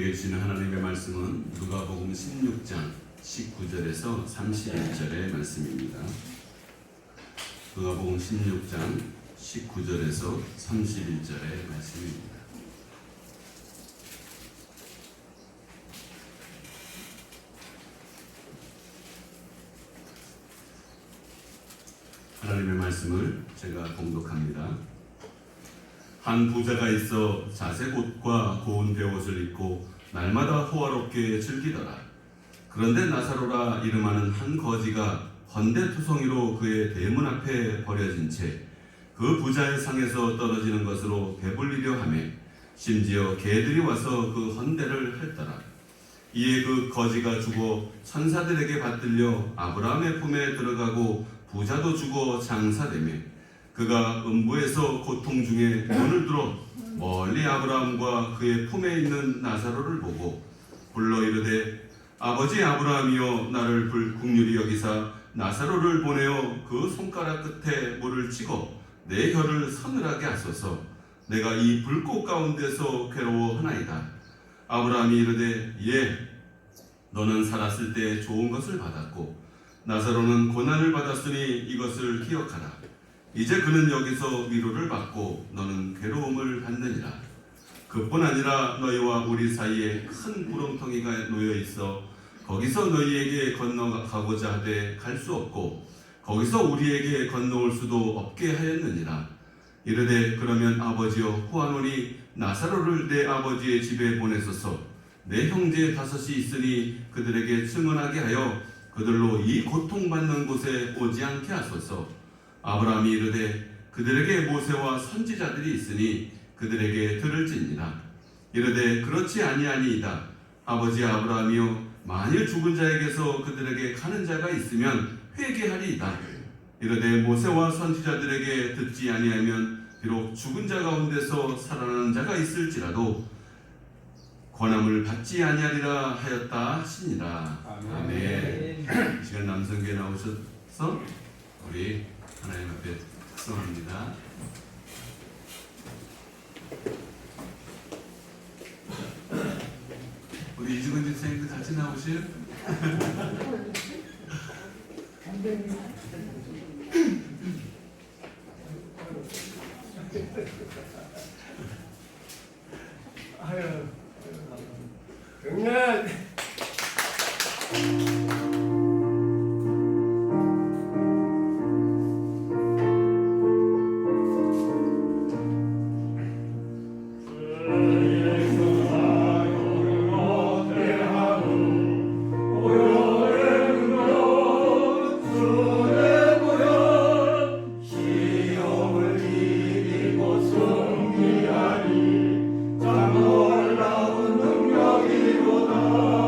우리에게 주시는 하나님의 말씀은 누가복음 16장 19절에서 31절의 말씀입니다. 누가복음 16장 19절에서 31절의 말씀입니다. 하나님의 말씀을 제가 봉독합니다. 한 부자가 있어 자색 옷과 고운 베옷을 입고 날마다 호화롭게 즐기더라. 그런데 나사로라 이름하는 한 거지가 헌데투성이로 그의 대문 앞에 버려진 채 그 부자의 상에서 떨어지는 것으로 배불리려 하며 심지어 개들이 와서 그 헌데를 핥더라. 이에 그 거지가 죽어 천사들에게 받들려 아브라함의 품에 들어가고 부자도 죽어 장사되며 그가 음부에서 고통 중에 눈을 들어 멀리 아브라함과 그의 품에 있는 나사로를 보고 불러 이르되 아버지 아브라함이여 나를 긍휼히 여기사 나사로를 보내어 그 손가락 끝에 물을 찍어 내 혀를 서늘하게 하소서. 내가 이 불꽃 가운데서 괴로워하나이다. 아브라함이 이르되 예, 너는 살았을 때 좋은 것을 받았고 나사로는 고난을 받았으니 이것을 기억하라. 이제 그는 여기서 위로를 받고 너는 괴로움을 받느니라. 그뿐 아니라 너희와 우리 사이에 큰 구렁텅이가 놓여 있어 거기서 너희에게 건너가고자 하되 갈 수 없고 거기서 우리에게 건너올 수도 없게 하였느니라. 이르되 그러면 아버지여 후하노니 나사로를 내 아버지의 집에 보내소서. 내 형제 5이 있으니 그들에게 증언하게 하여 그들로 이 고통받는 곳에 오지 않게 하소서. 아브라함이 이르되 그들에게 모세와 선지자들이 있으니 그들에게 들을지니라. 이르되 그렇지 아니하니이다. 아버지 아브라함이여 만일 죽은 자에게서 그들에게 가는 자가 있으면 회개하리이다. 이르되 모세와 선지자들에게 듣지 아니하면 비록 죽은 자 가운데서 살아나는 자가 있을지라도 권함을 받지 아니하리라 하였다 하시니라. 아멘. 이 시간 남성교회 나오셔서 우리 하나님 앞에 축성합니다. 우리 이주근 집사님도 같이 나오실? 아유, 경례. 놀라운 능력이로다.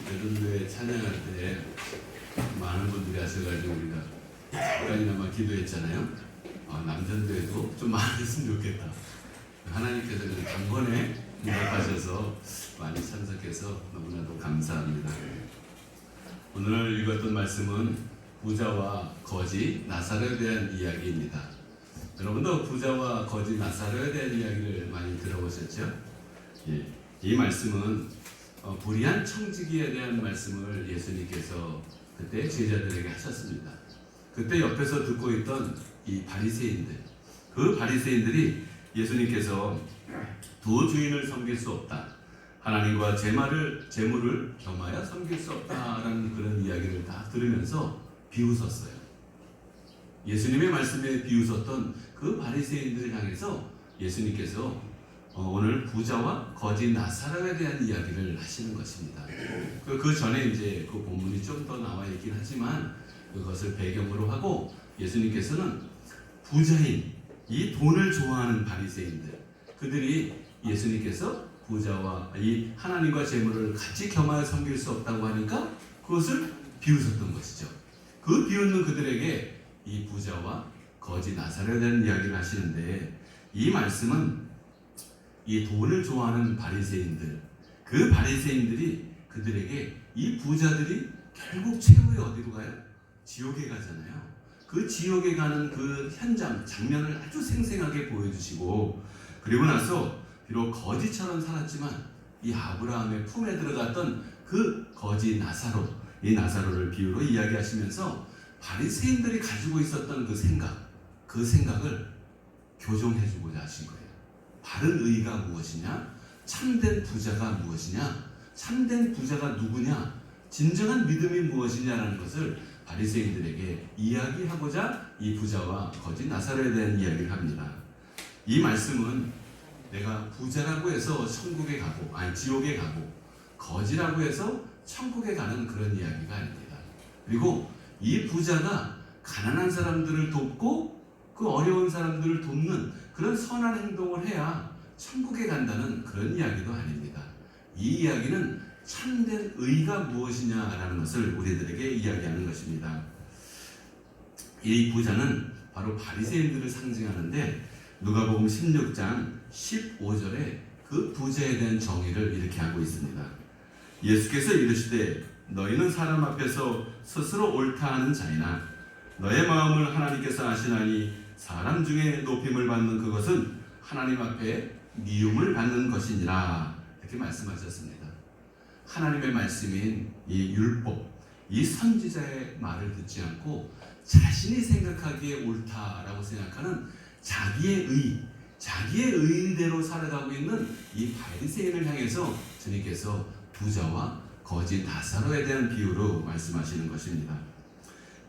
여러분들의 찬양할 때 많은 분들이 하셔가지고 우리가 잠깐이나마 기도했잖아요. 남전도에도 좀 많이 했으면 좋겠다. 하나님께서 단번에 응답하셔서 많이 참석해서 너무나도 감사합니다. 오늘 읽었던 말씀은 부자와 거지 나사로에 대한 이야기입니다. 여러분도 부자와 거지 나사로에 대한 이야기를 많이 들어보셨죠? 예, 이 말씀은 불의한 청지기에 대한 말씀을 예수님께서 그때 제자들에게 하셨습니다. 그때 옆에서 듣고 있던 이 바리새인들, 그 바리새인들이 예수님께서 두 주인을 섬길 수 없다, 하나님과 재물을 겸하여 섬길 수 없다라는 그런 이야기를 다 들으면서 비웃었어요. 예수님의 말씀에 비웃었던 그 바리새인들을 향해서 예수님께서 오늘 부자와 거지 나사로에 대한 이야기를 하시는 것입니다. 그 전에 이제 그 본문이 좀 더 나와 있긴 하지만 그것을 배경으로 하고 예수님께서는 부자인 이 돈을 좋아하는 바리새인들, 그들이 예수님께서 부자와 이 하나님과 재물을 같이 겸하여 섬길 수 없다고 하니까 그것을 비웃었던 것이죠. 그 비웃는 그들에게 이 부자와 거지 나사로에 대한 이야기를 하시는데, 이 말씀은 이 돈을 좋아하는 바리새인들, 그 바리새인들이 그들에게 이 부자들이 결국 최후에 어디로 가요? 지옥에 가잖아요. 그 지옥에 가는 그 현장, 장면을 아주 생생하게 보여주시고, 그리고 나서 비록 거지처럼 살았지만 이 아브라함의 품에 들어갔던 그 거지 나사로, 이 나사로를 비유로 이야기하시면서 바리새인들이 가지고 있었던 그 생각을 교정해주고자 하신 거예요. 바른 의가 무엇이냐? 참된 부자가 무엇이냐? 참된 부자가 누구냐? 진정한 믿음이 무엇이냐라는 것을 바리새인들에게 이야기하고자 이 부자와 거지 나사로에 대한 이야기를 합니다. 이 말씀은 내가 부자라고 해서 천국에 가고, 지옥에 가고, 거지라고 해서 천국에 가는 그런 이야기가 아닙니다. 그리고 이 부자가 가난한 사람들을 돕고 그 어려운 사람들을 돕는 그런 선한 행동을 해야 천국에 간다는 그런 이야기도 아닙니다. 이 이야기는 참된 의가 무엇이냐라는 것을 우리들에게 이야기하는 것입니다. 이 부자는 바로 바리새인들을 상징하는데, 누가복음 16장 15절에 그 부자에 대한 정의를 이렇게 하고 있습니다. 예수께서 이르시되 너희는 사람 앞에서 스스로 옳다 하는 자이나 너의 마음을 하나님께서 아시나니 사람 중에 높임을 받는 그것은 하나님 앞에 미움을 받는 것이니라, 이렇게 말씀하셨습니다. 하나님의 말씀인 이 율법, 이 선지자의 말을 듣지 않고 자신이 생각하기에 옳다라고 생각하는 자기의 의대로 살아가고 있는 이 바리새인을 향해서 주님께서 부자와 거지 나사로에 대한 비유로 말씀하시는 것입니다.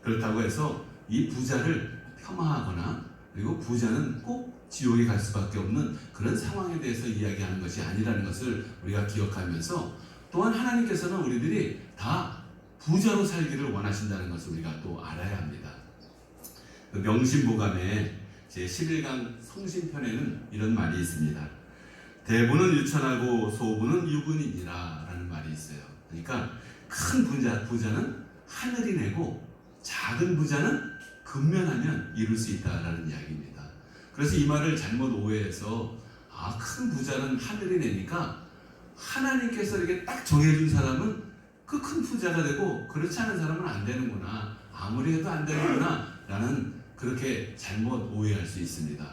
그렇다고 해서 이 부자를 폄하하거나, 그리고 부자는 꼭 지옥에 갈 수밖에 없는 그런 상황에 대해서 이야기하는 것이 아니라는 것을 우리가 기억하면서, 또한 하나님께서는 우리들이 다 부자로 살기를 원하신다는 것을 우리가 또 알아야 합니다. 그 명심보감의 제11강 성신편에는 이런 말이 있습니다. 대부는 유천하고 소부는 유분이니라 라는 말이 있어요. 그러니까 큰 부자는 하늘이 내고 작은 부자는 근면하면 이룰 수 있다라는 이야기입니다. 그래서 이 말을 잘못 오해해서 큰 부자는 하늘이 내니까 하나님께서 이렇게 딱 정해준 사람은 그 큰 부자가 되고 그렇지 않은 사람은 안 되는구나, 아무리 해도 안 되는구나 라는, 그렇게 잘못 오해할 수 있습니다.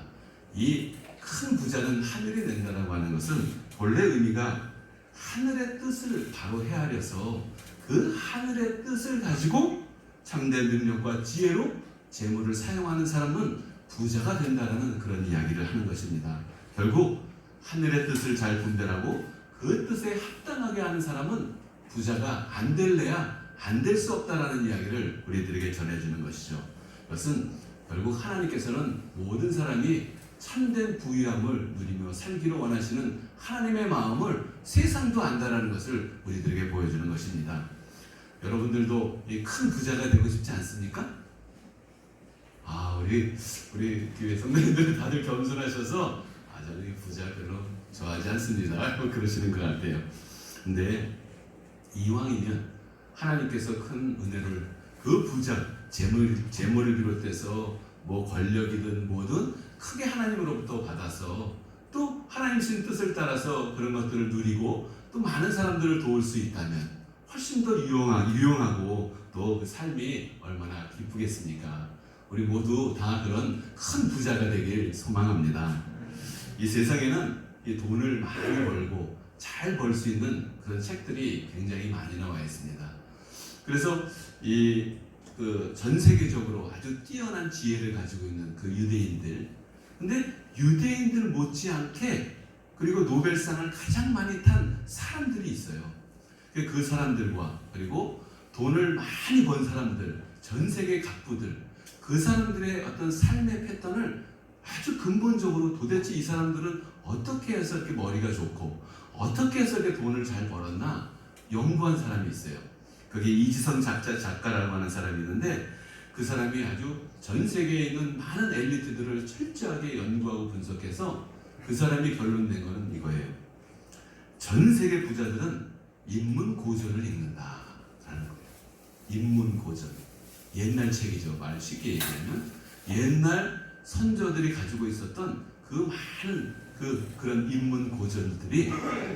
이 큰 부자는 하늘이 낸다라고 하는 것은 본래 의미가 하늘의 뜻을 바로 헤아려서 그 하늘의 뜻을 가지고 참된 능력과 지혜로 재물을 사용하는 사람은 부자가 된다라는 그런 이야기를 하는 것입니다. 결국 하늘의 뜻을 잘 분별하고 그 뜻에 합당하게 하는 사람은 부자가 안 될래야 안 될 수 없다라는 이야기를 우리들에게 전해주는 것이죠. 그것은 결국 하나님께서는 모든 사람이 참된 부유함을 누리며 살기를 원하시는 하나님의 마음을 세상도 안다라는 것을 우리들에게 보여주는 것입니다. 여러분들도 이 큰 부자가 되고 싶지 않습니까? 우리 교회 선배님들은 다들 겸손하셔서 저는 이 부자 별로 좋아하지 않습니다 그러시는 것 같아요. 근데 이왕이면 하나님께서 큰 은혜를 그 부자 재물을 비롯해서 뭐 권력이든 뭐든 크게 하나님으로부터 받아서 또 하나님 신 뜻을 따라서 그런 것들을 누리고 또 많은 사람들을 도울 수 있다면 훨씬 더 유용하고 또 그 삶이 얼마나 기쁘겠습니까? 우리 모두 다 그런 큰 부자가 되길 소망합니다. 이 세상에는 이 돈을 많이 벌고 잘 벌 수 있는 그런 책들이 굉장히 많이 나와 있습니다. 그래서 전 세계적으로 아주 뛰어난 지혜를 가지고 있는 그 유대인들, 근데 유대인들 못지않게 그리고 노벨상을 가장 많이 탄 사람들이 있어요. 그 사람들과 그리고 돈을 많이 번 사람들, 전 세계 갑부들, 그 사람들의 어떤 삶의 패턴을 아주 근본적으로 도대체 이 사람들은 어떻게 해서 이렇게 머리가 좋고 어떻게 해서 이렇게 돈을 잘 벌었나 연구한 사람이 있어요. 그게 이지성 작가라고 하는 사람이 있는데 그 사람이 아주 전 세계에 있는 많은 엘리트들을 철저하게 연구하고 분석해서 그 사람이 결론 낸 거는 이거예요. 전 세계 부자들은 인문고전을 읽는다라는 거예요. 인문고전. 옛날 책이죠. 말 쉽게 얘기하면 옛날 선조들이 가지고 있었던 그 많은 그런 인문고전들이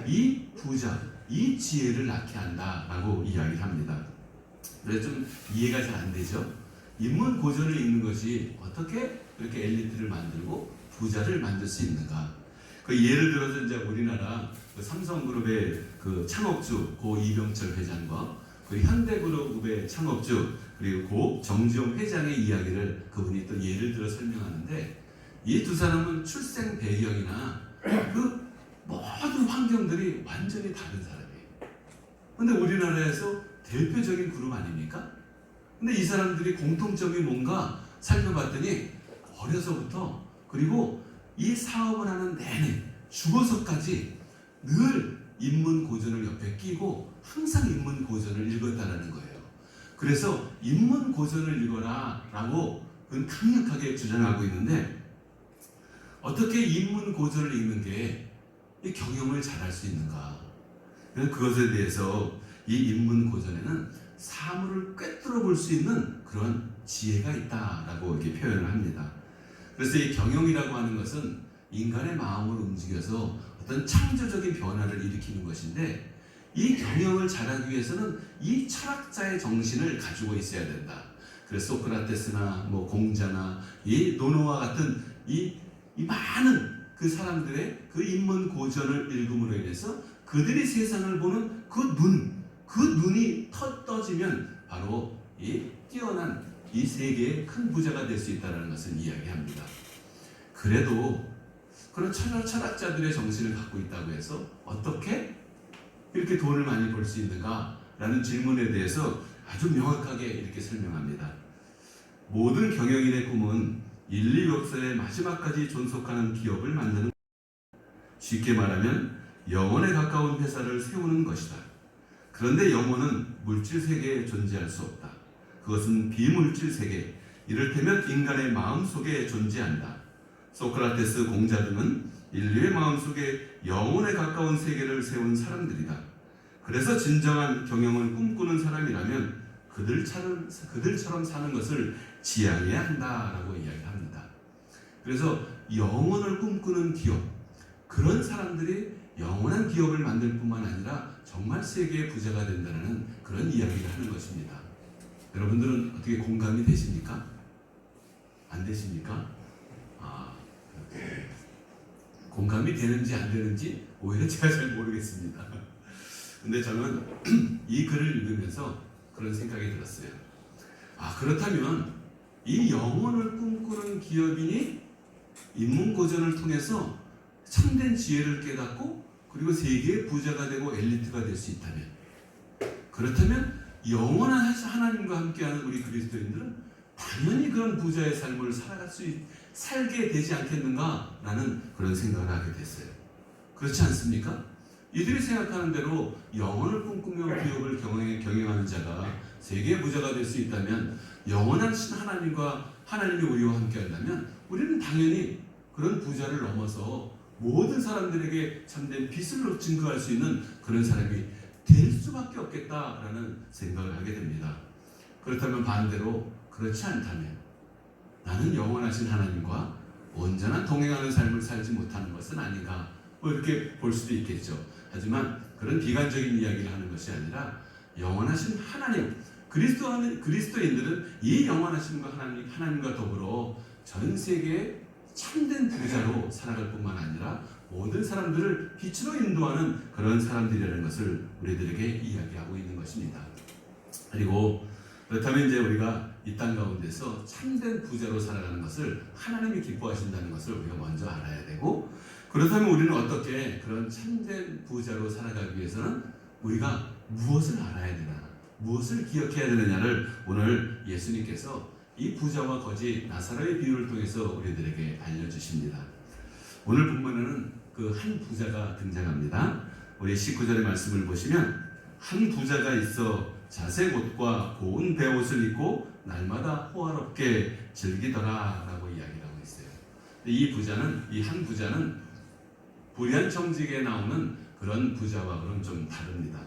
이 부자, 이 지혜를 낳게 한다라고 이야기를 합니다. 그래서 좀 이해가 잘 안 되죠. 인문고전을 읽는 것이 어떻게 이렇게 엘리트를 만들고 부자를 만들 수 있는가? 그 예를 들어서 이제 우리나라 그 삼성그룹의 그 창업주 고 이병철 회장과 그 현대그룹의 창업주 그리고 고 정지용 회장의 이야기를 그분이 또 예를 들어 설명하는데 이 두 사람은 출생 배경이나 그 모든 환경들이 완전히 다른 사람이에요. 근데 우리나라에서 대표적인 그룹 아닙니까? 근데 이 사람들이 공통점이 뭔가 살펴봤더니 어려서부터 그리고 이 사업을 하는 내내 죽어서까지 늘 인문고전을 옆에 끼고 항상 인문고전을 읽었다라는 거예요. 그래서 인문고전을 읽어라 라고 강력하게 주장하고 있는데 어떻게 인문고전을 읽는 게 이 경영을 잘할 수 있는가? 그것에 대해서 이 인문고전에는 사물을 꿰뚫어 볼 수 있는 그런 지혜가 있다라고 이렇게 표현을 합니다. 그래서 이 경영이라고 하는 것은 인간의 마음을 움직여서 어떤 창조적인 변화를 일으키는 것인데 이 경영을 잘하기 위해서는 이 철학자의 정신을 가지고 있어야 된다. 그래서 소크라테스나 뭐 공자나 이 노노와 같은 이 많은 그 사람들의 그 인문 고전을 읽음으로 인해서 그들이 세상을 보는 그 눈이 떠지면 바로 이 뛰어난 이 세계의 큰 부자가 될 수 있다는 것을 이야기합니다. 그래도 그런 철학자들의 정신을 갖고 있다고 해서 어떻게 이렇게 돈을 많이 벌 수 있는가라는 질문에 대해서 아주 명확하게 이렇게 설명합니다. 모든 경영인의 꿈은 인류 역사의 마지막까지 존속하는 기업을 만드는, 쉽게 말하면 영혼에 가까운 회사를 세우는 것이다. 그런데 영혼은 물질 세계에 존재할 수 없다. 그것은 비물질 세계, 이를테면 인간의 마음속에 존재한다. 소크라테스, 공자 등은 인류의 마음속에 영혼에 가까운 세계를 세운 사람들이다. 그래서 진정한 경영을 꿈꾸는 사람이라면 그들처럼 사는 것을 지향해야 한다라고 이야기합니다. 그래서 영혼을 꿈꾸는 기업, 그런 사람들이 영원한 기업을 만들 뿐만 아니라 정말 세계의 부자가 된다는 그런 이야기를 하는 것입니다. 여러분들은 어떻게 공감이 되십니까? 안 되십니까? 공감이 되는지 안 되는지 오히려 제가 잘 모르겠습니다. 근데 저는 이 글을 읽으면서 그런 생각이 들었어요. 그렇다면 이 영혼을 꿈꾸는 기업인이 인문고전을 통해서 참된 지혜를 깨닫고 그리고 세계의 부자가 되고 엘리트가 될 수 있다면, 그렇다면 영원한 하나님과 함께하는 우리 그리스도인들은 당연히 그런 부자의 삶을 살게 되지 않겠는가라는 그런 생각을 하게 됐어요. 그렇지 않습니까? 이들이 생각하는 대로 영혼을 꿈꾸며 기업을 경영하는 자가 세계의 부자가 될 수 있다면, 영원한 하나님이 우리와 함께 한다면 우리는 당연히 그런 부자를 넘어서 모든 사람들에게 참된 빛을 증거할 수 있는 그런 사람이 될 수밖에 없겠다라는 생각을 하게 됩니다. 그렇다면 반대로 그렇지 않다면 나는 영원하신 하나님과 온전한 동행하는 삶을 살지 못하는 것은 아닌가, 뭐 이렇게 볼 수도 있겠죠. 하지만 그런 비관적인 이야기를 하는 것이 아니라 영원하신 하나님, 그리스도인들은 이 영원하신 하나님과 더불어 전 세계에 참된 부자로 살아갈 뿐만 아니라 모든 사람들을 빛으로 인도하는 그런 사람들이라는 것을 우리들에게 이야기하고 있는 것입니다. 그리고 그렇다면 이제 우리가 이 땅 가운데서 참된 부자로 살아가는 것을 하나님이 기뻐하신다는 것을 우리가 먼저 알아야 되고, 그렇다면 우리는 어떻게 그런 참된 부자로 살아가기 위해서는 우리가 무엇을 알아야 되나, 무엇을 기억해야 되느냐를 오늘 예수님께서 이 부자와 거지 나사로의 비유를 통해서 우리들에게 알려주십니다. 오늘 본문에는 그 한 부자가 등장합니다. 우리 19절의 말씀을 보시면 한 부자가 있어 자색 옷과 고운 베옷을 입고 날마다 호화롭게 즐기더라 라고 이야기를 하고 있어요. 이 한 부자는 불의한 청지기에 나오는 그런 부자와는 좀 다릅니다.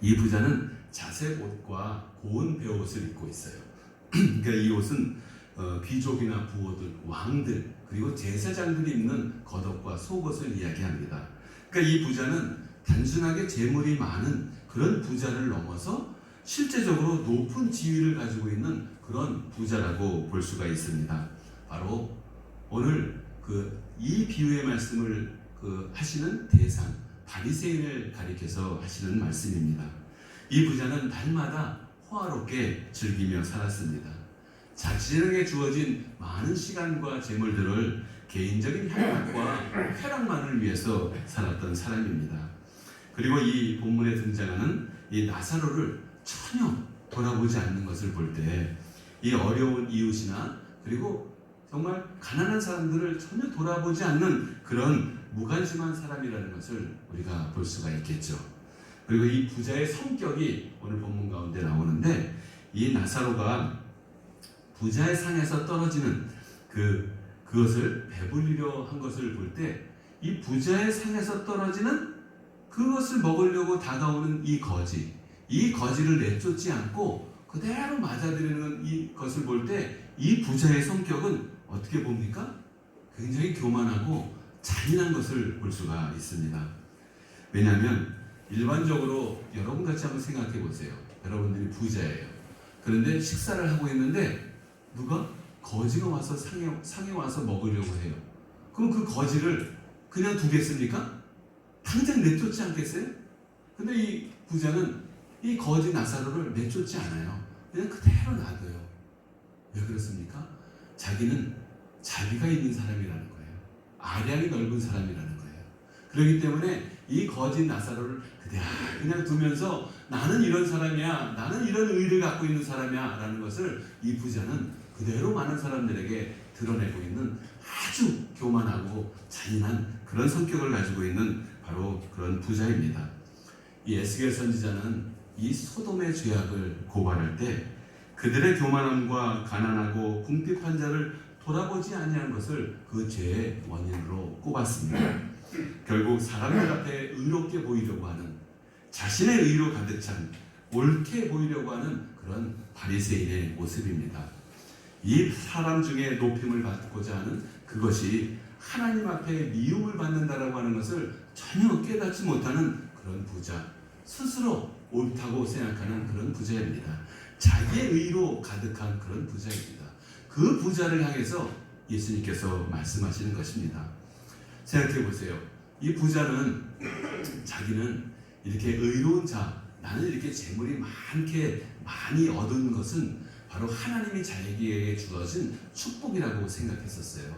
이 부자는 자색 옷과 고운 베옷을 입고 있어요. 그러니까 이 옷은 귀족이나 부호들, 왕들, 그리고 제사장들이 입는 겉옷과 속옷을 이야기합니다. 그러니까 이 부자는 단순하게 재물이 많은 그런 부자를 넘어서 실제적으로 높은 지위를 가지고 있는 그런 부자라고 볼 수가 있습니다. 바로 오늘 이 비유의 말씀을 하시는 대상 바리새인을 가리켜서 하시는 말씀입니다. 이 부자는 날마다 호화롭게 즐기며 살았습니다. 자신에게 주어진 많은 시간과 재물들을 개인적인 향락과 쾌락만을 위해서 살았던 사람입니다. 그리고 이 본문에 등장하는 이 나사로를 전혀 돌아보지 않는 것을 볼 때 이 어려운 이웃이나 그리고 정말 가난한 사람들을 전혀 돌아보지 않는 그런 무관심한 사람이라는 것을 우리가 볼 수가 있겠죠. 그리고 이 부자의 성격이 오늘 본문 가운데 나오는데, 이 나사로가 부자의 상에서 떨어지는 그것을 배불리려 한 것을 볼 때, 이 부자의 상에서 떨어지는 그것을 먹으려고 다가오는 이 거지를 내쫓지 않고 그대로 맞아들이는 이것을 볼 때 이 부자의 성격은 어떻게 봅니까? 굉장히 교만하고 잔인한 것을 볼 수가 있습니다. 왜냐하면 일반적으로 여러분 같이 한번 생각해 보세요. 여러분들이 부자예요. 그런데 식사를 하고 있는데 누가 거지가 와서 상에 와서 먹으려고 해요. 그럼 그 거지를 그냥 두겠습니까? 당장 내쫓지 않겠어요? 근데 이 부자는 이 거지 나사로를 내쫓지 않아요. 그냥 그대로 놔둬요. 왜 그렇습니까? 자기는 자비가 있는 사람이라는 거예요. 아량이 넓은 사람이라는 거예요. 그렇기 때문에 이 거지 나사로를 그냥 두면서 나는 이런 사람이야, 나는 이런 의를 갖고 있는 사람이야 라는 것을 이 부자는 그대로 많은 사람들에게 드러내고 있는 아주 교만하고 잔인한 그런 성격을 가지고 있는 바로 그런 부자입니다. 이 에스겔 선지자는 이 소돔의 죄악을 고발할 때 그들의 교만함과 가난하고 궁핍한 자를 돌아보지 아니한 것을 그 죄의 원인으로 꼽았습니다. 결국 사람들 앞에 의롭게 보이려고 하는, 자신의 의로 가득 찬 옳게 보이려고 하는 그런 바리새인의 모습입니다. 이 사람 중에 높임을 받고자 하는 그것이 하나님 앞에 미움을 받는다라고 하는 것을 전혀 깨닫지 못하는 그런 부자, 스스로 옳다고 생각하는 그런 부자입니다. 자기의 의로 가득한 그런 부자입니다. 그 부자를 향해서 예수님께서 말씀하시는 것입니다. 생각해 보세요. 이 부자는 자기는 이렇게 의로운 자, 나는 이렇게 재물이 많이 얻은 것은 바로 하나님이 자기에게 주어진 축복이라고 생각했었어요.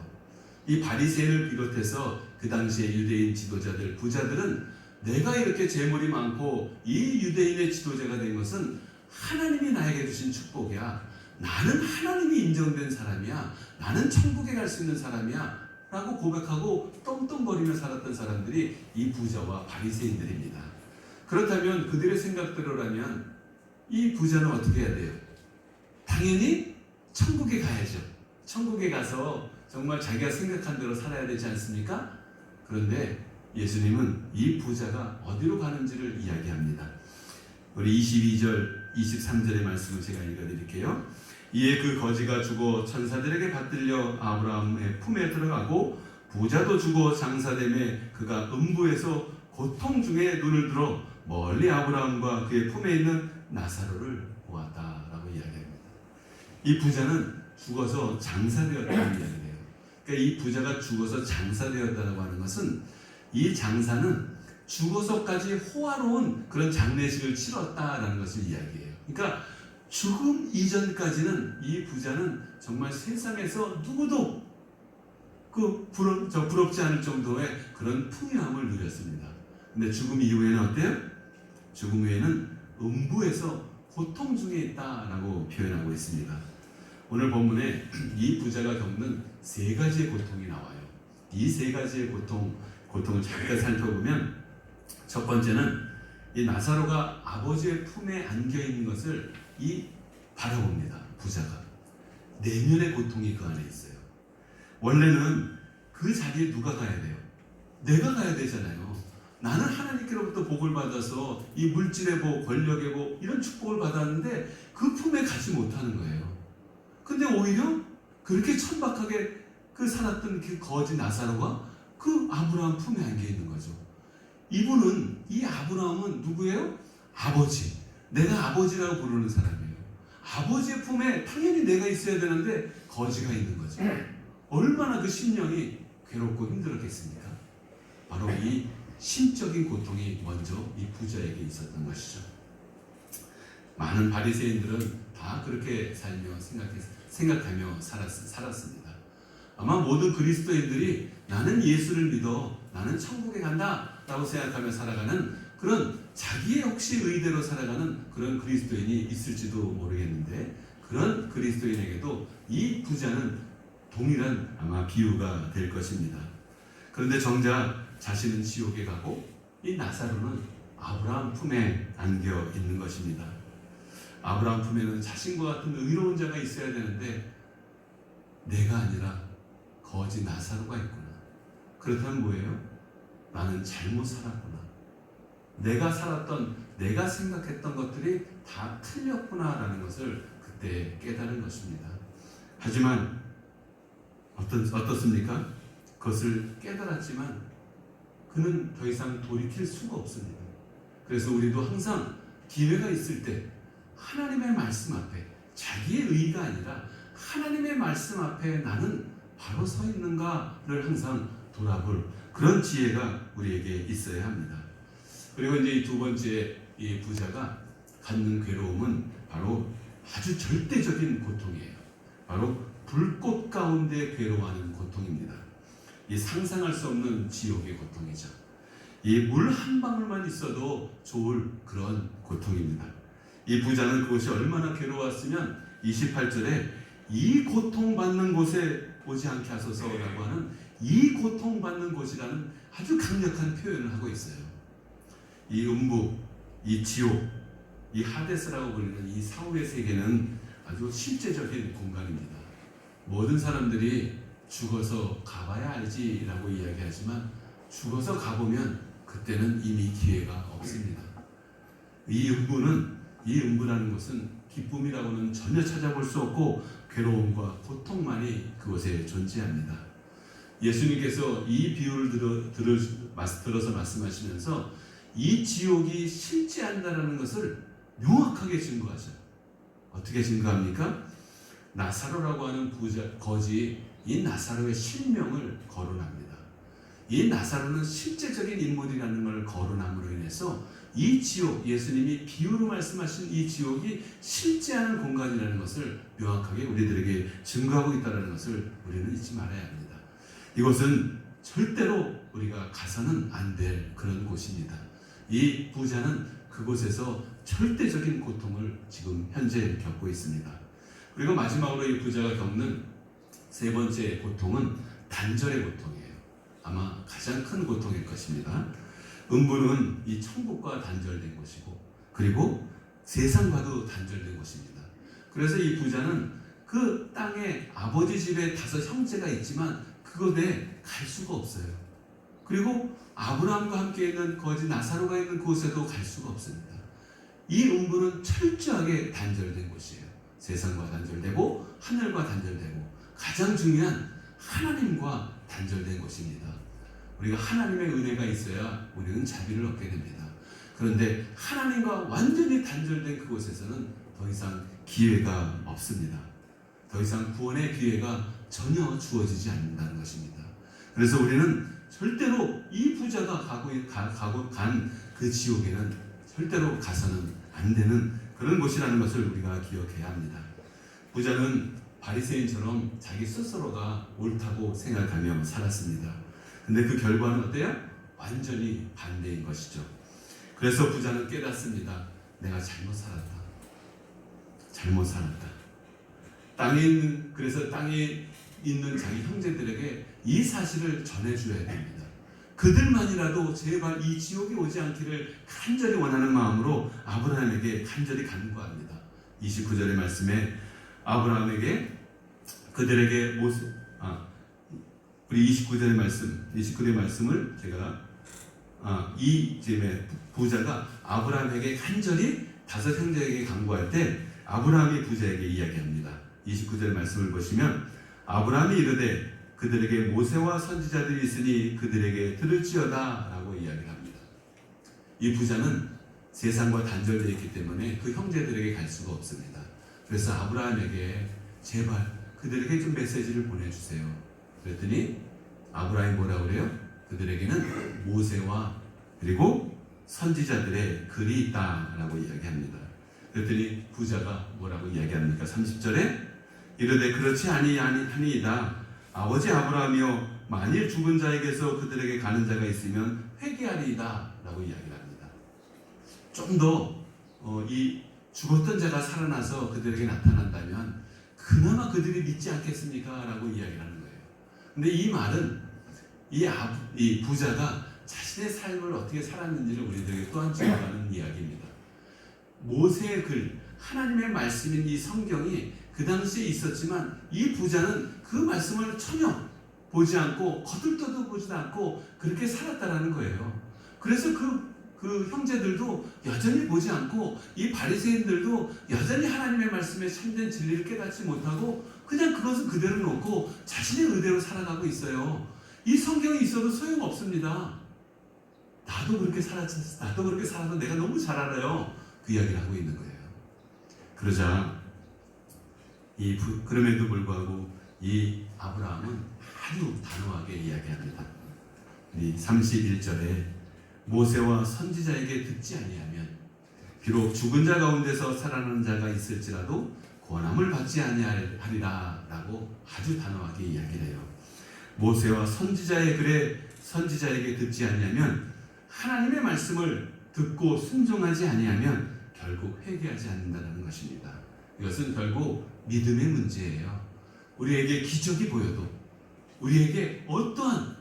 이 바리새인을 비롯해서 그 당시에 유대인 지도자들, 부자들은 내가 이렇게 재물이 많고 이 유대인의 지도자가 된 것은 하나님이 나에게 주신 축복이야. 나는 하나님이 인정된 사람이야. 나는 천국에 갈 수 있는 사람이야. 라고 고백하고 떵떵거리며 살았던 사람들이 이 부자와 바리새인들입니다. 그렇다면 그들의 생각대로라면 이 부자는 어떻게 해야 돼요? 당연히 천국에 가야죠. 천국에 가서 정말 자기가 생각한 대로 살아야 되지 않습니까? 그런데 예수님은 이 부자가 어디로 가는지를 이야기합니다. 우리 22절, 23절의 말씀을 제가 읽어드릴게요. 이에 그 거지가 죽어 천사들에게 받들려 아브라함의 품에 들어가고 부자도 죽어 장사됨에 그가 음부에서 고통 중에 눈을 들어 멀리 아브라함과 그의 품에 있는 나사로를 보았다라고 이야기합니다. 이 부자는 죽어서 장사되었다는 이야기예요. 그러니까 이 부자가 죽어서 장사되었다고 하는 것은 이 장사는 죽어서까지 호화로운 그런 장례식을 치렀다라는 것을 이야기해요. 그러니까 죽음 이전까지는 이 부자는 정말 세상에서 누구도 부럽지 않을 정도의 그런 풍요함을 누렸습니다. 근데 죽음 이후에는 어때요? 죽음 후에는 음부에서 고통 중에 있다라고 표현하고 있습니다. 오늘 본문에 이 부자가 겪는 세 가지의 고통이 나와요. 이 세 가지의 고통을 잠깐 살펴보면 첫 번째는 이 나사로가 아버지의 품에 안겨 있는 것을 바라봅니다. 부자가 내면의 고통이 그 안에 있어요. 원래는 그 자리에 누가 가야 돼요? 내가 가야 되잖아요. 나는 하나님께로부터 복을 받아서 이 물질의 복, 권력의 복 이런 축복을 받았는데 그 품에 가지 못하는 거예요. 근데 오히려 그렇게 천박하게 살았던 그 거지 나사로가 그 아브라함 품에 안겨 있는 거죠. 이 아브라함은 누구예요? 아버지. 내가 아버지라고 부르는 사람이에요. 아버지의 품에 당연히 내가 있어야 되는데 거지가 있는 거죠. 얼마나 그 심령이 괴롭고 힘들었겠습니까? 바로 이 심적인 고통이 먼저 이 부자에게 있었던 것이죠. 많은 바리새인들은 다 그렇게 생각하며 살았습니다. 아마 모든 그리스도인들이 나는 예수를 믿어, 나는 천국에 간다 라고 생각하며 살아가는 그런 자기의 혹시 의대로 살아가는 그런 그리스도인이 있을지도 모르겠는데, 그런 그리스도인에게도 이 부자는 동일한 아마 비유가 될 것입니다. 그런데 정작 자신은 지옥에 가고 이 나사로는 아브라함 품에 안겨 있는 것입니다. 아브라함 품에는 자신과 같은 의로운 자가 있어야 되는데 내가 아니라 거지 나사로가 있구나. 그렇다면 뭐예요? 나는 잘못 살았구나. 내가 생각했던 것들이 다 틀렸구나라는 것을 그때 깨달은 것입니다. 하지만 어떻습니까? 그것을 깨달았지만 그는 더 이상 돌이킬 수가 없습니다. 그래서 우리도 항상 기회가 있을 때 하나님의 말씀 앞에, 자기의 의가 아니라 하나님의 말씀 앞에 나는 바로 서 있는가를 항상 돌아볼 그런 지혜가 우리에게 있어야 합니다. 그리고 이제 이 두 번째 이 부자가 갖는 괴로움은 바로 아주 절대적인 고통이에요. 바로 불꽃 가운데 괴로워하는 고통입니다. 이 상상할 수 없는 지옥의 고통이죠. 이 물 한 방울만 있어도 좋을 그런 고통입니다. 이 부자는 그것이 얼마나 괴로웠으면 28절에 이 고통받는 곳에 오지 않게 하소서라고 하는 이 고통받는 곳이라는 아주 강력한 표현을 하고 있어요. 이 음부, 이 지옥, 이 하데스라고 불리는 이 사후의 세계는 아주 실제적인 공간입니다. 모든 사람들이 죽어서 가봐야 알지라고 이야기하지만 죽어서 가보면 그때는 이미 기회가 없습니다. 이 음부라는 것은 기쁨이라고는 전혀 찾아볼 수 없고 괴로움과 고통만이 그곳에 존재합니다. 예수님께서 이 비유를 들어서 말씀하시면서 이 지옥이 실제한다는 것을 명확하게 증거하죠. 어떻게 증거합니까? 나사로라고 하는 거지 이 나사로의 실명을 거론합니다. 이 나사로는 실제적인 인물이라는 걸 거론함으로 인해서 이 지옥, 예수님이 비유로 말씀하신 이 지옥이 실제하는 공간이라는 것을 명확하게 우리들에게 증거하고 있다는 것을 우리는 잊지 말아야 합니다. 이곳은 절대로 우리가 가서는 안 될 그런 곳입니다. 이 부자는 그곳에서 절대적인 고통을 지금 현재 겪고 있습니다. 그리고 마지막으로 이 부자가 겪는 세 번째 고통은 단절의 고통이에요. 아마 가장 큰 고통일 것입니다. 음부는 이 천국과 단절된 곳이고 그리고 세상과도 단절된 곳입니다. 그래서 이 부자는 그 땅에 아버지 집에 5 형제가 있지만 그곳에 갈 수가 없어요. 그리고 아브라함과 함께 있는 거지 나사로가 있는 곳에도 갈 수가 없습니다. 이 음부는 철저하게 단절된 곳이에요. 세상과 단절되고 하늘과 단절되고 가장 중요한 하나님과 단절된 곳입니다. 우리가 하나님의 은혜가 있어야 우리는 자비를 얻게 됩니다. 그런데 하나님과 완전히 단절된 그곳에서는 더 이상 기회가 없습니다. 더 이상 구원의 기회가 전혀 주어지지 않는다는 것입니다. 그래서 우리는 절대로 이 부자가 간 그 지옥에는 절대로 가서는 안 되는 그런 곳이라는 것을 우리가 기억해야 합니다. 부자는 바리새인처럼 자기 스스로가 옳다고 생각하며 살았습니다. 근데 그 결과는 어때요? 완전히 반대인 것이죠. 그래서 부자는 깨닫습니다. 내가 잘못 살았다. 잘못 살았다. 그래서 땅에 있는 자기 형제들에게 이 사실을 전해줘야 됩니다. 그들만이라도 제발 이 지옥이 오지 않기를 간절히 원하는 마음으로 아브라함에게 간절히 간구합니다. 29절의 말씀에 아브라함에게 그들에게 우리 29절의 말씀을 제가 이 부자가 아브라함에게 간절히 5 형제에게 간구할 때 아브라함이 부자에게 이야기합니다. 29절 말씀을 보시면 아브라함이 이르되 그들에게 모세와 선지자들이 있으니 그들에게 들을지어다 라고 이야기를 합니다. 이 부자는 세상과 단절되어 있기 때문에 그 형제들에게 갈 수가 없습니다. 그래서 아브라함에게 제발 그들에게 좀 메시지를 보내주세요. 그랬더니 아브라함이 뭐라고 그래요? 그들에게는 모세와 그리고 선지자들의 글이 있다라고 이야기합니다. 그랬더니 부자가 뭐라고 이야기합니까? 30절에 이르되 그렇지 아니하니이다. 아버지 아브라함이여 만일 죽은 자에게서 그들에게 가는 자가 있으면 회개하리이다 라고 이야기를 합니다. 좀 더 이 죽었던 자가 살아나서 그들에게 나타난다면 그나마 그들이 믿지 않겠습니까? 라고 이야기를 하는 거예요. 근데 이 말은 이 부자가 자신의 삶을 어떻게 살았는지를 우리들에게 또한 증거하는 이야기입니다. 모세의 글, 하나님의 말씀인 이 성경이 그 당시에 있었지만 이 부자는 그 말씀을 전혀 보지 않고 거들떠도 보지도 않고 그렇게 살았다라는 거예요. 그래서 그 형제들도 여전히 보지 않고 이 바리새인들도 여전히 하나님의 말씀에 참된 진리를 깨닫지 못하고 그냥 그것은 그대로 놓고 자신의 의대로 살아가고 있어요. 이 성경이 있어도 소용없습니다. 나도 그렇게 살아서 내가 너무 잘 알아요. 그 이야기를 하고 있는 거예요. 그러자 그럼에도 불구하고 이 아브라함은 아주 단호하게 이야기합니다. 31절에 모세와 선지자에게 듣지 아니하면 비록 죽은 자 가운데서 살아나는 자가 있을지라도 권함을 받지 아니하리라 라고 아주 단호하게 이야기를 해요. 모세와 선지자의 글에 선지자에게 듣지 아니하면 하나님의 말씀을 듣고 순종하지 아니하면 결국 회개하지 않는다는 것입니다. 이것은 결국 믿음의 문제예요. 우리에게 기적이 보여도 우리에게 어떠한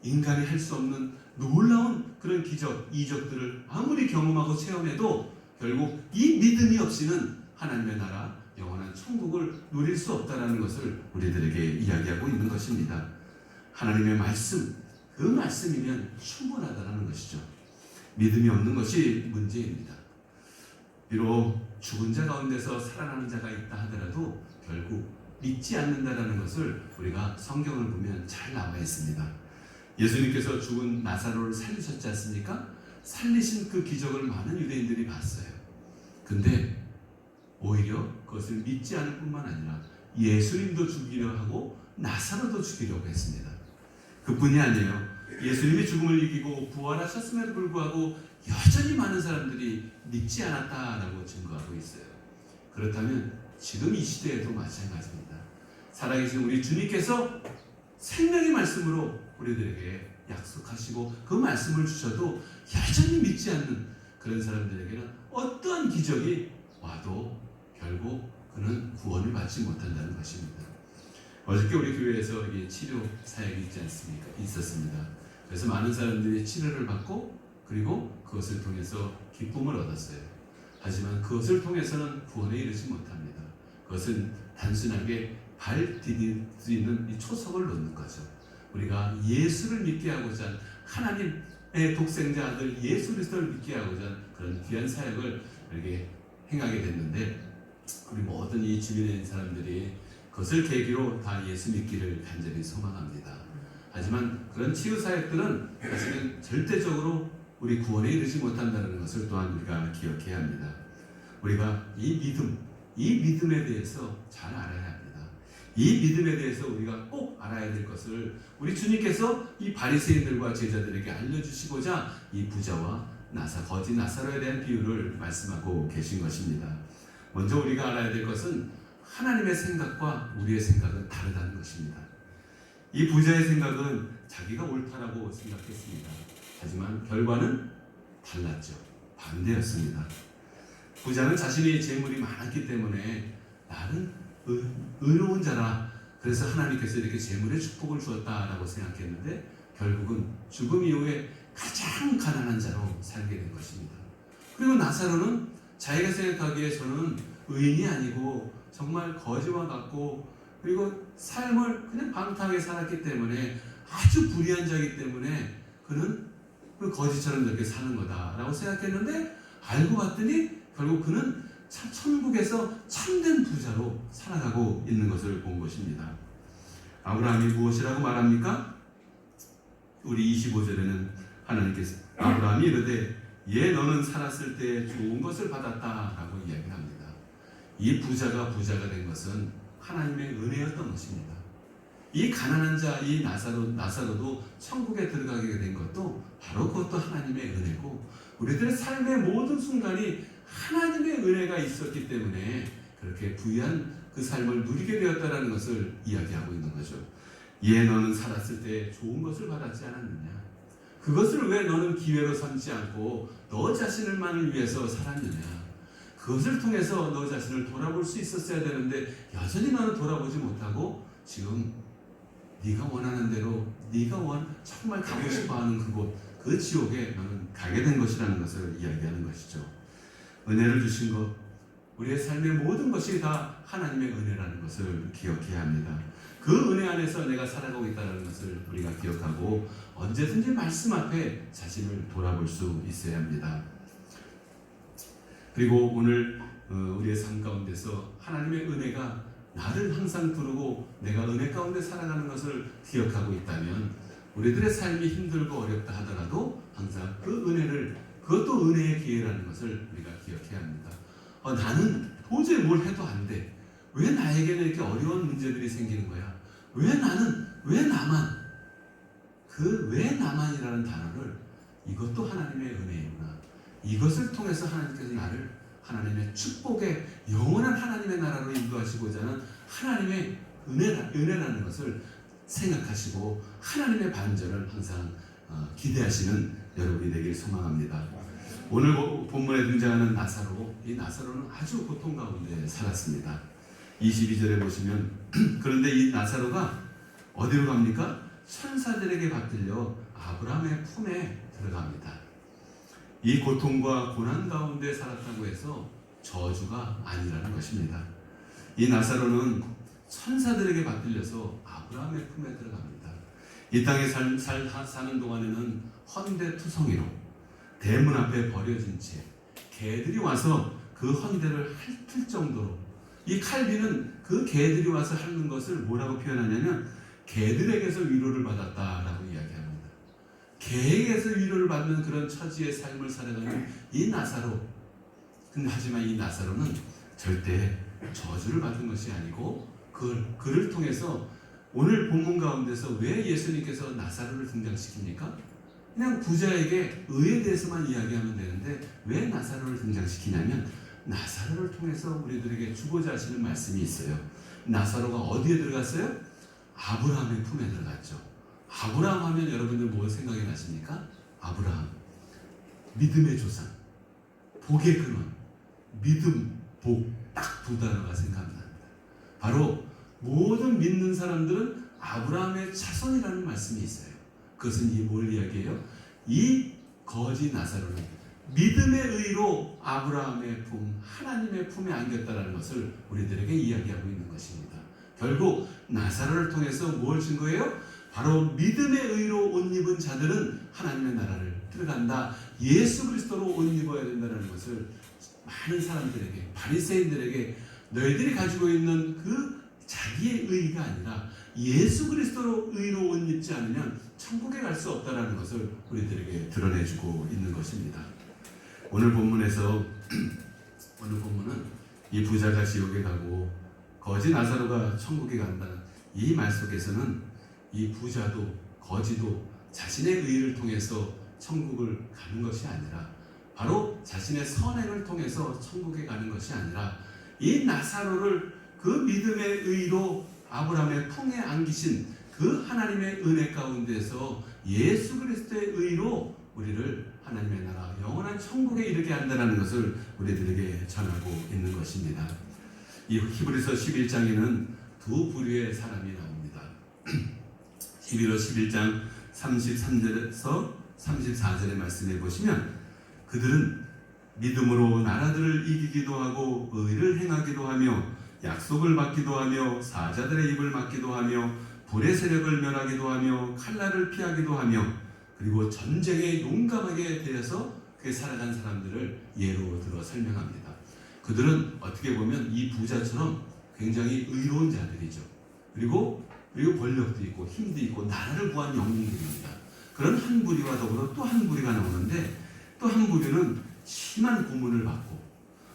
인간이 할 수 없는 놀라운 그런 기적, 이적들을 아무리 경험하고 체험해도 결국 이 믿음이 없이는 하나님의 나라, 영원한 천국을 누릴 수 없다는 것을 우리들에게 이야기하고 있는 것입니다. 하나님의 말씀, 그 말씀이면 충분하다는 것이죠. 믿음이 없는 것이 문제입니다. 비록 죽은 자 가운데서 살아나는 자가 있다 하더라도 결국 믿지 않는다는 것을 우리가 성경을 보면 잘 나와 있습니다. 예수님께서 죽은 나사로를 살리셨지 않습니까? 살리신 그 기적을 많은 유대인들이 봤어요. 근데 오히려 그것을 믿지 않을 뿐만 아니라 예수님도 죽이려 하고 나사로도 죽이려고 했습니다. 그뿐이 아니에요. 예수님이 죽음을 이기고 부활하셨음에도 불구하고 여전히 많은 사람들이 믿지 않았다라고 증거하고 있어요. 그렇다면 지금 이 시대에도 마찬가지입니다. 살아계신 우리 주님께서 생명의 말씀으로 우리들에게 약속하시고 그 말씀을 주셔도 여전히 믿지 않는 그런 사람들에게는 어떠한 기적이 와도 결국 그는 구원을 받지 못한다는 것입니다. 어저께 우리 교회에서 치료 사역이 있었습니다. 그래서 많은 사람들이 치료를 받고 그리고 그것을 통해서 기쁨을 얻었어요. 하지만 그것을 통해서는 구원에 이르지 못합니다. 그것은 단순하게 발 디딜 수 있는 이 초석을 놓는 거죠. 우리가 예수를 믿게 하고자 한 하나님의 독생자 아들 예수 그리스도를 믿게 하고자 한 그런 귀한 사역을 이렇게 행하게 됐는데, 우리 모든 이 주변에 있는 사람들이 그것을 계기로 다 예수 믿기를 간절히 소망합니다. 하지만 그런 치유 사역들은 사실은 절대적으로 우리 구원에 이르지 못한다는 것을 또한 우리가 기억해야 합니다. 우리가 이 믿음에 대해서 잘 알아야 합니다. 이 믿음에 대해서 우리가 꼭 알아야 될 것을 우리 주님께서 이 바리새인들과 제자들에게 알려주시고자 이 부자와 거지 나사로에 대한 비유를 말씀하고 계신 것입니다. 먼저 우리가 알아야 될 것은 하나님의 생각과 우리의 생각은 다르다는 것입니다. 이 부자의 생각은 자기가 옳다라고 생각했습니다. 하지만 결과는 달랐죠. 반대였습니다. 부자는 자신의 재물이 많았기 때문에 나는 의로운 자라, 그래서 하나님께서 이렇게 재물의 축복을 주었다라고 생각했는데 결국은 죽음 이후에 가장 가난한 자로 살게 된 것입니다. 그리고 나사로는 자기가 생각하기에 저는 의인이 아니고 정말 거지와 같고, 그리고 삶을 그냥 방탕하게 살았기 때문에 아주 불의한 자이기 때문에 그는 그 거지처럼 이렇게 사는 거다라고 생각했는데, 알고 봤더니 결국 그는 참 천국에서 참된 부자로 살아가고 있는 것을 본 것입니다. 아브라함이 무엇이라고 말합니까? 우리 25절에는 하나님께서 아브라함이 이르되 예 너는 살았을 때 좋은 것을 받았다라고 이야기를 합니다. 이 부자가 된 것은 하나님의 은혜였던 것입니다. 이 가난한 자, 이 나사로도 천국에 들어가게 된 것도 바로 그것도 하나님의 은혜고, 우리들의 삶의 모든 순간이 하나님의 은혜가 있었기 때문에 그렇게 부유한 그 삶을 누리게 되었다는 것을 이야기하고 있는 거죠. 예 너는 살았을 때 좋은 것을 받았지 않았느냐? 그것을 왜 너는 기회로 삼지 않고 너 자신을만을 위해서 살았느냐? 그것을 통해서 너 자신을 돌아볼 수 있었어야 되는데 여전히 너는 돌아보지 못하고 지금 네가 원하는 대로 네가 정말 가고 싶어하는 그곳, 그 지옥에 너는 가게 된 것이라는 것을 이야기하는 것이죠. 은혜를 주신 것, 우리의 삶의 모든 것이 다 하나님의 은혜라는 것을 기억해야 합니다. 그 은혜 안에서 내가 살아가고 있다는 것을 우리가 기억하고 언제든지 말씀 앞에 자신을 돌아볼 수 있어야 합니다. 그리고 오늘 우리의 삶 가운데서 하나님의 은혜가 나를 항상 부르고 내가 은혜 가운데 살아가는 것을 기억하고 있다면 우리들의 삶이 힘들고 어렵다 하더라도 항상 그 은혜를, 그것도 은혜의 기회라는 것을 우리가 기억해야 합니다. 나는 도저히 뭘 해도 안 돼. 왜 나에게는 이렇게 어려운 문제들이 생기는 거야? 왜 나만? 그 왜 나만이라는 단어를, 이것도 하나님의 은혜이구나. 이것을 통해서 하나님께서 나를 하나님의 축복의 영원한 하나님의 나라로 인도하시고자 하는 하나님의 은혜라는 것을 생각하시고 하나님의 반전을 항상 기대하시는 여러분이 되길 소망합니다. 오늘 본문에 등장하는 나사로, 이 나사로는 아주 고통 가운데 살았습니다. 22절에 보시면 그런데 이 나사로가 어디로 갑니까? 천사들에게 받들려 아브라함의 품에 들어갑니다. 이 고통과 고난 가운데 살았다고 해서 저주가 아니라는 것입니다. 이 나사로는 천사들에게 받들려서 아브라함의 품에 들어갑니다. 이 땅에 사는 동안에는 헌대투성이로 대문 앞에 버려진 채 개들이 와서 그 헌대를 핥을 정도로, 이 칼비는 그 개들이 와서 핥는 것을 뭐라고 표현하냐면 개들에게서 위로를 받았다라고 이야기합니다. 개에게서 위로를 받는 그런 처지의 삶을 살아가는 이 나사로, 하지만 이 나사로는 절대 저주를 받은 것이 아니고 그를 통해서 오늘 본문 가운데서 왜 예수님께서 나사로를 등장시킵니까? 그냥 부자에게 의에 대해서만 이야기하면 되는데 왜 나사로를 등장시키냐면 나사로를 통해서 우리들에게 주고자 하시는 말씀이 있어요. 나사로가 어디에 들어갔어요? 아브라함의 품에 들어갔죠. 아브라함 하면 여러분들 뭐 생각이 나십니까? 아브라함, 믿음의 조상, 복의 근원, 믿음, 복, 딱 두 단어가 생각납니다. 바로 모든 믿는 사람들은 아브라함의 자손이라는 말씀이 있어요. 그것은 뭘 이야기해요? 이 거지 나사로는 믿음의 의로 아브라함의 품, 하나님의 품에 안겼다는 것을 우리들에게 이야기하고 있는 것입니다. 결국 나사로를 통해서 뭘 증거해요? 바로 믿음의 의로 옷 입은 자들은 하나님의 나라를 들어간다. 예수 그리스도로 옷 입어야 된다는 것을 많은 사람들에게, 바리새인들에게 너희들이 가지고 있는 그 자기의 의가 아니라 예수 그리스도로 의로 옷 입지 않으면 천국에 갈 수 없다는 것을 우리들에게 드러내주고 있는 것입니다. 오늘 본문에서 오늘 본문은 이 부자가 지옥에 가고 거지 나사로가 천국에 간다. 이 말 속에서는 이 부자도 거지도 자신의 의를 통해서 천국을 가는 것이 아니라 바로 자신의 선행을 통해서 천국에 가는 것이 아니라 이 나사로를 그 믿음의 의로 아브라함의 품에 안기신 그 하나님의 은혜 가운데서 예수 그리스도의 의로 우리를 하나님의 나라 영원한 천국에 이르게 한다는 것을 우리들에게 전하고 있는 것입니다. 이 히브리서 11장에는 두 부류의 사람이 나옵니다. 히브리서 11장 33절에서 34절의 말씀에 보시면 그들은 믿음으로 나라들을 이기기도 하고 의를 행하기도 하며 약속을 받기도 하며 사자들의 입을 막기도 하며 불의 세력을 멸하기도 하며 칼날을 피하기도 하며 그리고 전쟁에 용감하게 대해서 그 살아간 사람들을 예로 들어 설명합니다. 그들은 어떻게 보면 이 부자처럼 굉장히 의로운 자들이죠. 그리고 권력도 있고 힘도 있고 나라를 구한 영웅들입니다. 그런 한 부류와 더불어 또 한 부류가 나오는데 또 한 부류는 심한 고문을 받고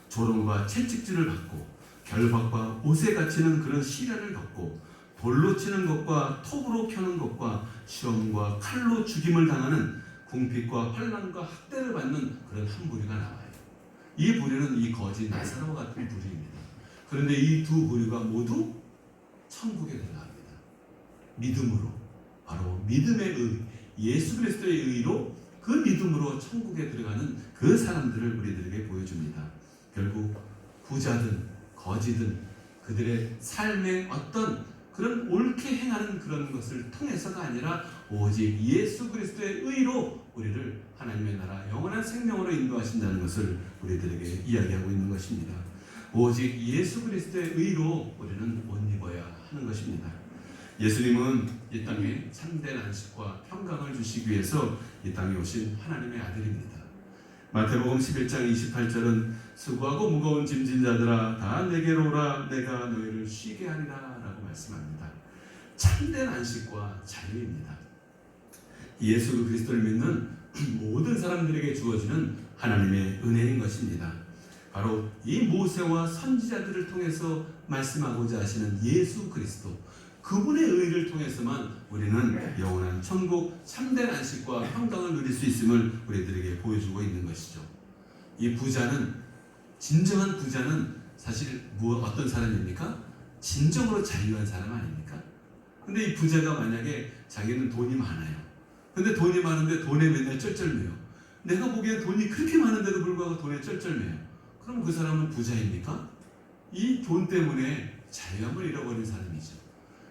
조롱과 채찍질을 받고 결박과 옷에 갇히는 그런 시련을 겪고 돌로 치는 것과 톱으로 켜는 것과 시험과 칼로 죽임을 당하는 궁핍과 환난과 학대를 받는 그런 한 부류가 나와요. 이 부류는 이 거지 나사로 같은 부류입니다. 그런데 이 두 부류가 모두 천국에 들어갑니다. 믿음으로, 바로 믿음의 의, 예수 그리스도의 의로 그 믿음으로 천국에 들어가는 그 사람들을 우리들에게 보여줍니다. 결국 부자든 거지든 그들의 삶의 어떤 그런 옳게 행하는 그런 것을 통해서가 아니라 오직 예수 그리스도의 의로 우리를 하나님의 나라 영원한 생명으로 인도하신다는 것을 우리들에게 이야기하고 있는 것입니다. 오직 예수 그리스도의 의로 우리는 옷 입어야 하는 것입니다. 예수님은 이 땅에 참된 안식과 평강을 주시기 위해서 이 땅에 오신 하나님의 아들입니다. 마태복음 11장 28절은 수고하고 무거운 짐진 자들아 다 내게로 오라 내가 너희를 쉬게 하리라 라고 말씀합니다. 참된 안식과 자유입니다. 예수 그리스도를 믿는 모든 사람들에게 주어지는 하나님의 은혜인 것입니다. 바로 이 모세와 선지자들을 통해서 말씀하고자 하시는 예수 그리스도, 그분의 의를 통해서만 우리는 영원한 천국 참된 안식과 평강을 누릴 수 있음을 우리들에게 보여주고 있는 것이죠. 이 부자는, 진정한 부자는 사실 어떤 사람입니까? 진정으로 자유한 사람 아닙니까? 근데 이 부자가 만약에 자기는 돈이 많아요. 근데 돈이 많은데 돈에 맨날 쩔쩔매요. 내가 보기엔 돈이 그렇게 많은데도 불구하고 돈에 쩔쩔매요. 그럼 그 사람은 부자입니까? 이 돈 때문에 자유함을 잃어버린 사람이죠.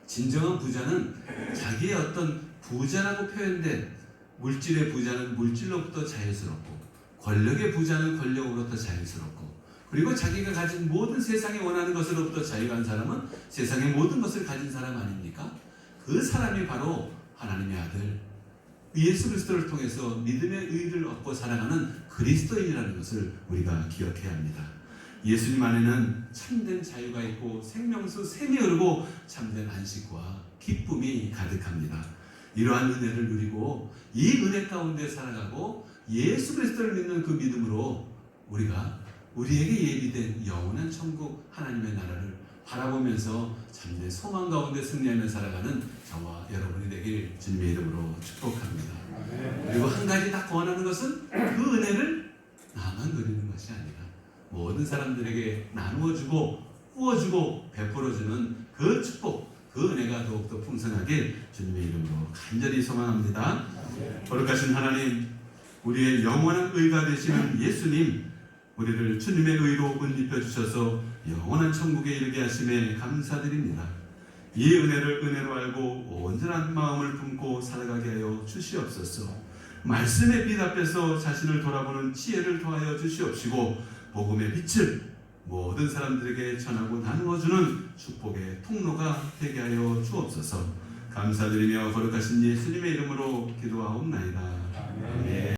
진정한 부자는 자기의 어떤 부자라고 표현된 물질의 부자는 물질로부터 자유스럽고 권력의 부자는 권력으로부터 자유스럽고 그리고 자기가 가진 모든 세상에 원하는 것으로부터 자유한 사람은 세상의 모든 것을 가진 사람 아닙니까? 그 사람이 바로 하나님의 아들 예수 그리스도를 통해서 믿음의 의를 얻고 살아가는 그리스도인이라는 것을 우리가 기억해야 합니다. 예수님 안에는 참된 자유가 있고 생명수 샘이 흐르고 참된 안식과 기쁨이 가득합니다. 이러한 은혜를 누리고 이 은혜 가운데 살아가고 예수 그리스도를 믿는 그 믿음으로 우리에게 예비된 영원한 천국 하나님의 나라를 바라보면서 참된 소망 가운데 승리하며 살아가는 저와 여러분이 되길 주님의 이름으로 축복합니다. 그리고 한 가지 딱 원하는 것은 그 은혜를 나만 누리는 것이 아니라 모든 사람들에게 나누어주고 부어주고 베풀어주는 그 축복, 그 은혜가 더욱더 풍성하게 주님의 이름으로 간절히 소망합니다. 거룩하신 하나님, 우리의 영원한 의가 되시는 예수님, 우리를 주님의 의로 옷 입혀주셔서 영원한 천국에 이르게 하심에 감사드립니다. 이 은혜를 은혜로 알고 온전한 마음을 품고 살아가게 하여 주시옵소서. 말씀의 빛 앞에서 자신을 돌아보는 지혜를 더하여 주시옵시고 복음의 빛을 모든 사람들에게 전하고 나누어주는 축복의 통로가 되게 하여 주옵소서. 감사드리며 거룩하신 예수님의 이름으로 기도하옵나이다. 아멘.